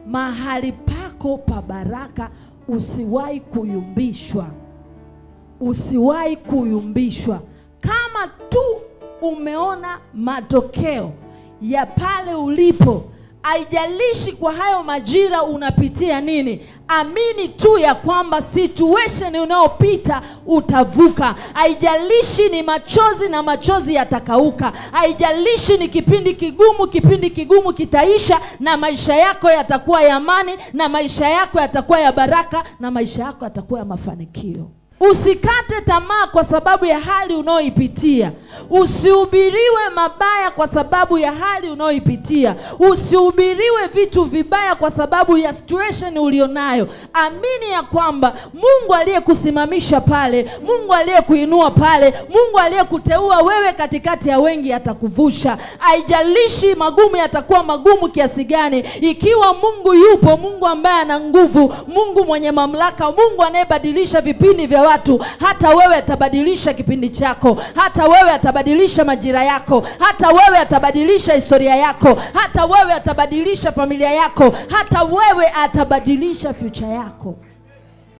mahali pako pa baraka usiwahi kuyumbishwa. Usiwahi kuyumbishwa. Kama tu umeona matokeo ya pale ulipo, haijalishi kwa hayo majira unapitia nini, amini tu ya kwamba situation unaopita utavuka. Haijalishi ni machozi na machozi yatakauka. Haijalishi ni kipindi kigumu kitaisha, na maisha yako yatakuwa ya amani, na maisha yako yatakuwa ya baraka, na maisha yako yatakuwa ya mafanikio. Usikate tamaa kwa sababu ya hali unaoipitia. Usihubiriwe mabaya kwa sababu ya hali unaoipitia. Usihubiriwe vitu vibaya kwa sababu ya situation ulionayo. Amini ya kwamba Mungu aliyekusimamisha pale, Mungu aliyekuinua pale, Mungu aliyekuteua wewe katikati ya wengi atakuvusha. Haijalishi magumu yatakuwa magumu kiasi gani, ikiwa Mungu yupo, Mungu ambaye ana nguvu, Mungu mwenye mamlaka, Mungu anayebadilisha vipindi vya watu, hata wewe atabadilisha kipindi chako. Hata wewe atabadilisha majira yako. Hata wewe atabadilisha historia yako. Hata wewe atabadilisha familia yako. Hata wewe atabadilisha future yako.